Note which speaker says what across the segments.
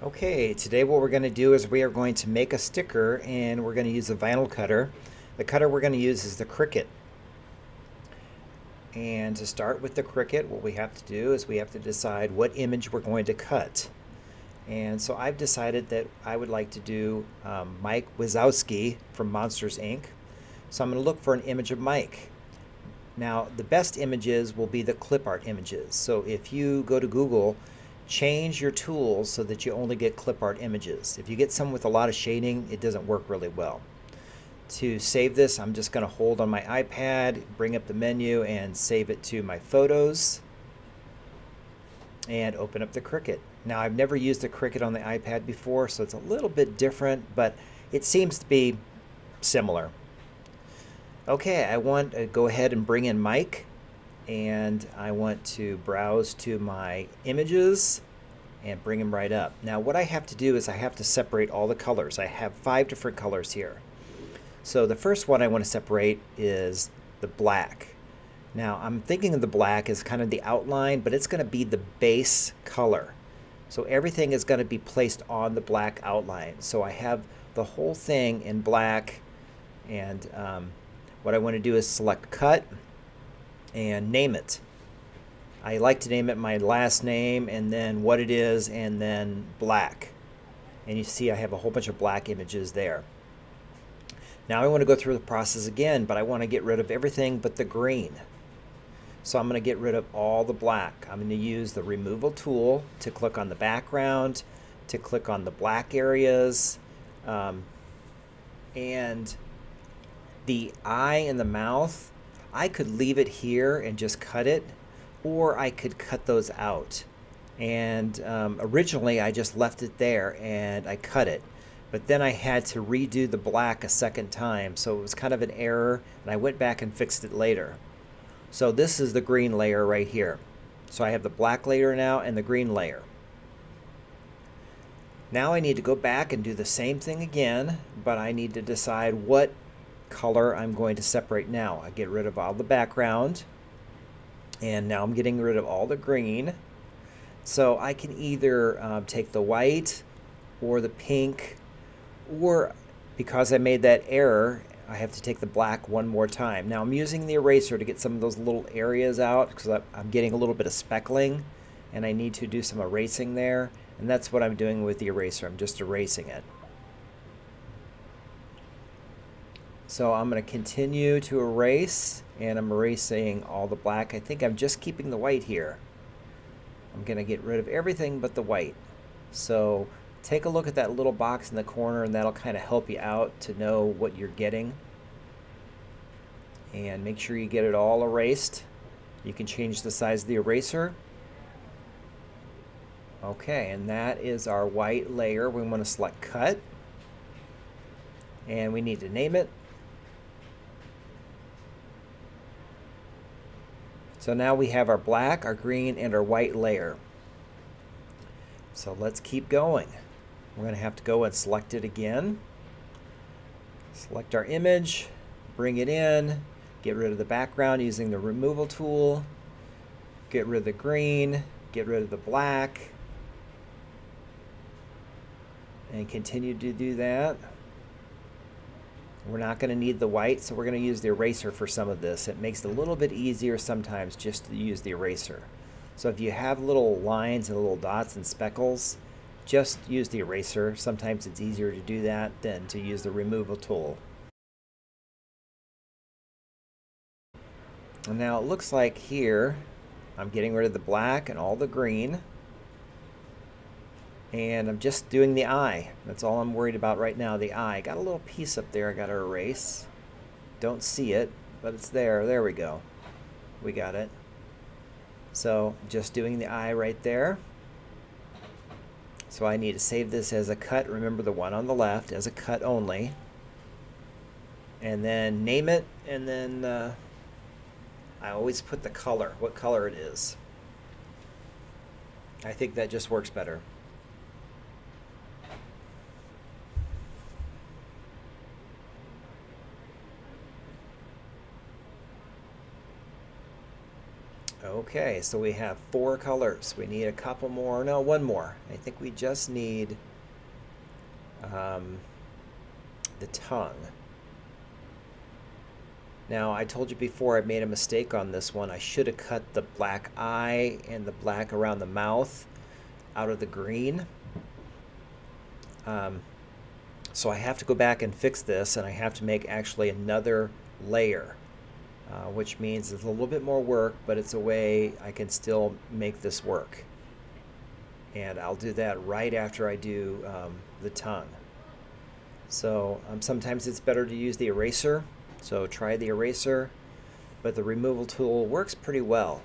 Speaker 1: Okay, today what we're going to do is we are going to make a sticker and we're going to use a vinyl cutter. The cutter we're going to use is the Cricut. And to start with the Cricut, what we have to do is we have to decide what image we're going to cut. And so I've decided that I would like to do Mike Wazowski from Monsters Inc. So I'm going to look for an image of Mike. Now, the best images will be the clip art images. So if you go to Google, change your tools so that you only get clip art images. If you get some with a lot of shading, it doesn't work really well. To save this, I'm just going to hold on my iPad, bring up the menu, and save it to my photos, and open up the Cricut. Now, I've never used the Cricut on the iPad before, so it's a little bit different, but it seems to be similar. Okay, I want to go ahead and bring in Mike, and I want to browse to my images and bring him right up. Now what I have to do is I have to separate all the colors. I have 5 different colors here. So the first one I want to separate is the black. Now I'm thinking of the black as kind of the outline, but it's going to be the base color. So everything is going to be placed on the black outline. So I have the whole thing in black, and what I want to do is select cut and name it. I like to name it my last name and then what it is and then black. And you see I have a whole bunch of black images there. Now I want to go through the process again, but I want to get rid of everything but the green. So I'm going to get rid of all the black. I'm going to use the removal tool to click on the background, to click on the black areas, and the eye and the mouth, I could leave it here and just cut it, or I could cut those out. And originally I just left it there and I cut it, but then I had to redo the black a second time, so it was kind of an error, and I went back and fixed it later. So this is the green layer right here. So I have the black layer now and the green layer. Now I need to go back and do the same thing again, but I need to decide what color I'm going to separate now. I get rid of all the background, and now I'm getting rid of all the green. So I can either take the white or the pink, or because I made that error, I have to take the black one more time. Now I'm using the eraser to get some of those little areas out because I'm getting a little bit of speckling and I need to do some erasing there, and that's what I'm doing with the eraser. I'm just erasing it. So I'm going to continue to erase, and I'm erasing all the black. I think I'm just keeping the white here. I'm going to get rid of everything but the white. So take a look at that little box in the corner, and that'll kind of help you out to know what you're getting. And make sure you get it all erased. You can change the size of the eraser. Okay, and that is our white layer. We want to select cut, and we need to name it. So now we have our black, our green, and our white layer. So let's keep going. We're going to have to go and select it again. Select our image, bring it in, get rid of the background using the removal tool, get rid of the green, get rid of the black, and continue to do that. We're not going to need the white, so we're going to use the eraser for some of this. It makes it a little bit easier sometimes just to use the eraser. So if you have little lines and little dots and speckles, just use the eraser. Sometimes it's easier to do that than to use the removal tool. And now it looks like here I'm getting rid of the black and all the green. And I'm just doing the eye. That's all I'm worried about right now, the eye. Got a little piece up there I got to erase. Don't see it, but it's there. There we go. We got it. So just doing the eye right there. So I need to save this as a cut. Remember the one on the left as a cut only. And then name it, and then I always put the color, what color it is. I think that just works better. Okay, so we have 4 colors. We need a couple more. No, one more. I think we just need the tongue. Now, I told you before I made a mistake on this one. I should have cut the black eye and the black around the mouth out of the green. So I have to go back and fix this, and I have to make actually another layer, which means it's a little bit more work, but it's a way I can still make this work. And I'll do that right after I do the tongue. So sometimes it's better to use the eraser, so try the eraser, but the removal tool works pretty well.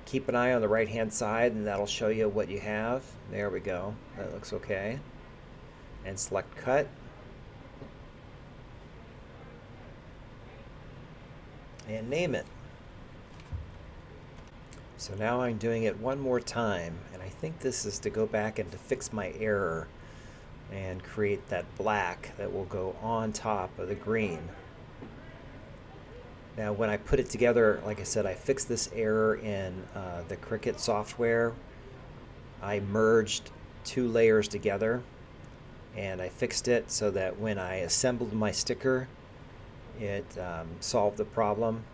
Speaker 1: Keep an eye on the right hand side and that'll show you what you have. There we go. That looks okay. And select cut. And name it. So now I'm doing it one more time, and I think this is to go back and to fix my error and create that black that will go on top of the green. Now when I put it together, like I said, I fixed this error in the Cricut software. I merged 2 layers together and I fixed it so that when I assembled my sticker, it solved the problem.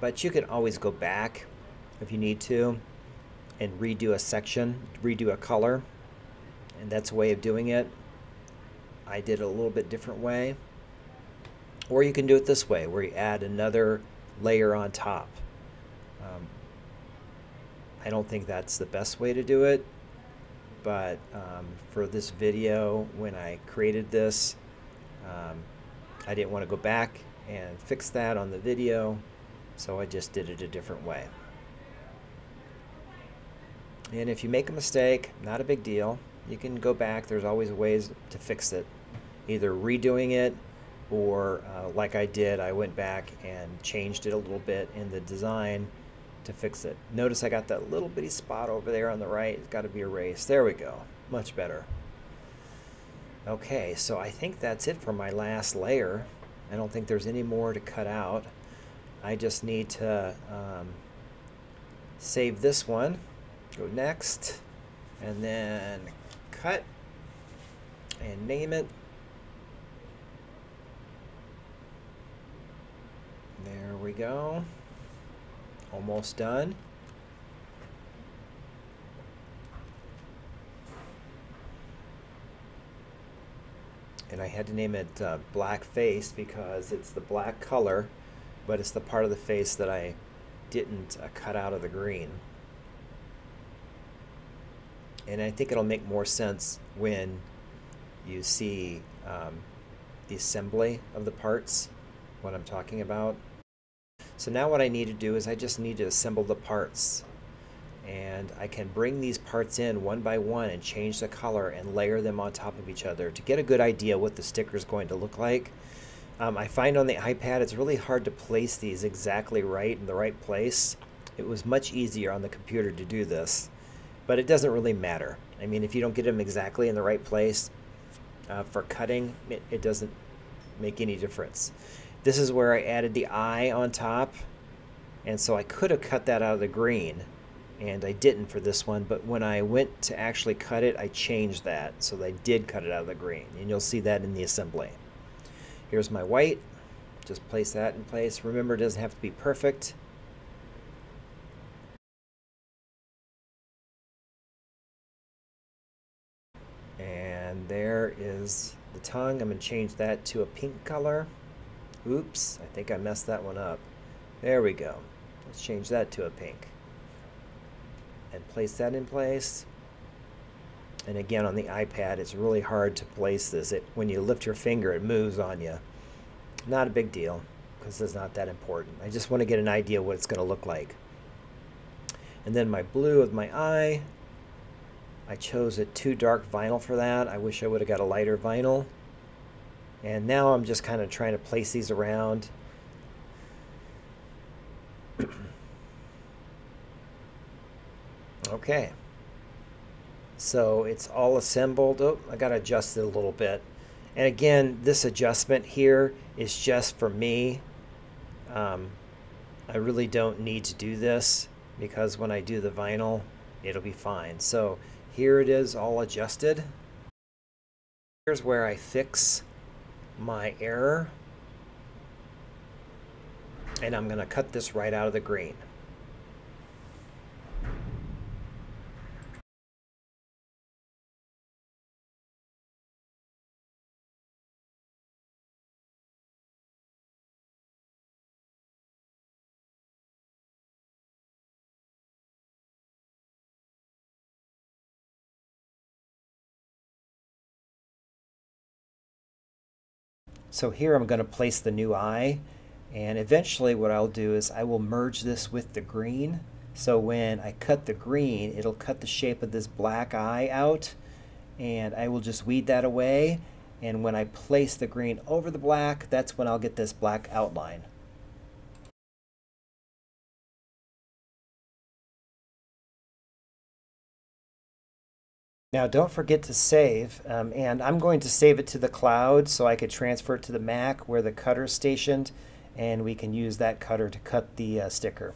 Speaker 1: But you can always go back if you need to and redo a section, redo a color, and that's a way of doing it. I did it a little bit different way. Or you can do it this way, where you add another layer on top. I don't think that's the best way to do it, but for this video, when I created this, I didn't want to go back and fix that on the video, so I just did it a different way. And if you make a mistake, not a big deal. You can go back. There's always ways to fix it. Either redoing it, or like I did, I went back and changed it a little bit in the design to fix it. Notice I got that little bitty spot over there on the right. It's got to be erased. There we go. Much better. Okay, so I think that's it for my last layer. I don't think there's any more to cut out. I just need to save this one, go next, and then cut and name it. There we go. Almost done. And I had to name it black face because it's the black color, but it's the part of the face that I didn't cut out of the green. And I think it'll make more sense when you see the assembly of the parts, what I'm talking about. So now what I need to do is I just need to assemble the parts. And I can bring these parts in one by one and change the color and layer them on top of each other to get a good idea what the sticker is going to look like. I find on the iPad it's really hard to place these exactly right in the right place. It was much easier on the computer to do this, but it doesn't really matter. I mean, if you don't get them exactly in the right place for cutting, it doesn't make any difference. This is where I added the eye on top, and so I could have cut that out of the green, and I didn't for this one, but when I went to actually cut it, I changed that so that I did cut it out of the green, and you'll see that in the assembly. Here's my white. Just place that in place. Remember, it doesn't have to be perfect. And there is the tongue. I'm going to change that to a pink color. Oops, I think I messed that one up. There we go. Let's change that to a pink. And place that in place. And again, on the iPad, it's really hard to place this. When you lift your finger, it moves on you. Not a big deal, because it's not that important. I just want to get an idea what it's going to look like. And then my blue with my eye, I chose a too dark vinyl for that. I wish I would have got a lighter vinyl. And now I'm just kind of trying to place these around. Okay. So it's all assembled. Oh, I got to adjust it a little bit. And again, this adjustment here is just for me. I really don't need to do this because when I do the vinyl, it'll be fine. So here it is all adjusted. Here's where I fix my error. And I'm going to cut this right out of the green. So here I'm going to place the new eye, and eventually what I'll do is I will merge this with the green. So when I cut the green, it'll cut the shape of this black eye out, and I will just weed that away. And when I place the green over the black, that's when I'll get this black outline. Now don't forget to save, and I'm going to save it to the cloud so I could transfer it to the Mac where the cutter is stationed, and we can use that cutter to cut the sticker.